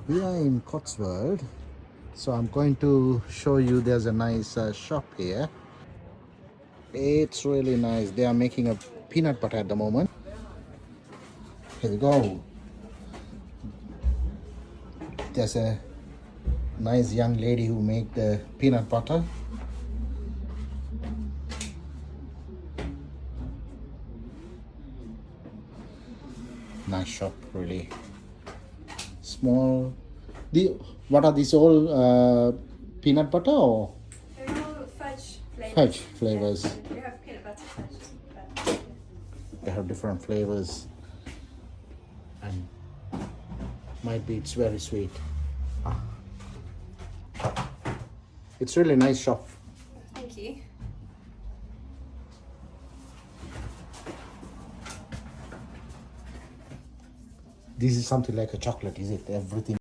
We are in Cotswold, so I'm going to show you. There's a nice shop here. It's really nice. They are making a peanut butter at the moment. Here we go. There's a nice young lady who make the peanut butter. Nice shop, really. Small. What are these all peanut butter or? They're all fudge flavours. Fudge flavours. Yeah, we have peanut butter fudge. But, They have different flavors, and might be it's very sweet. It's really nice shop. Thank you. This is something like a chocolate, is it? Everything.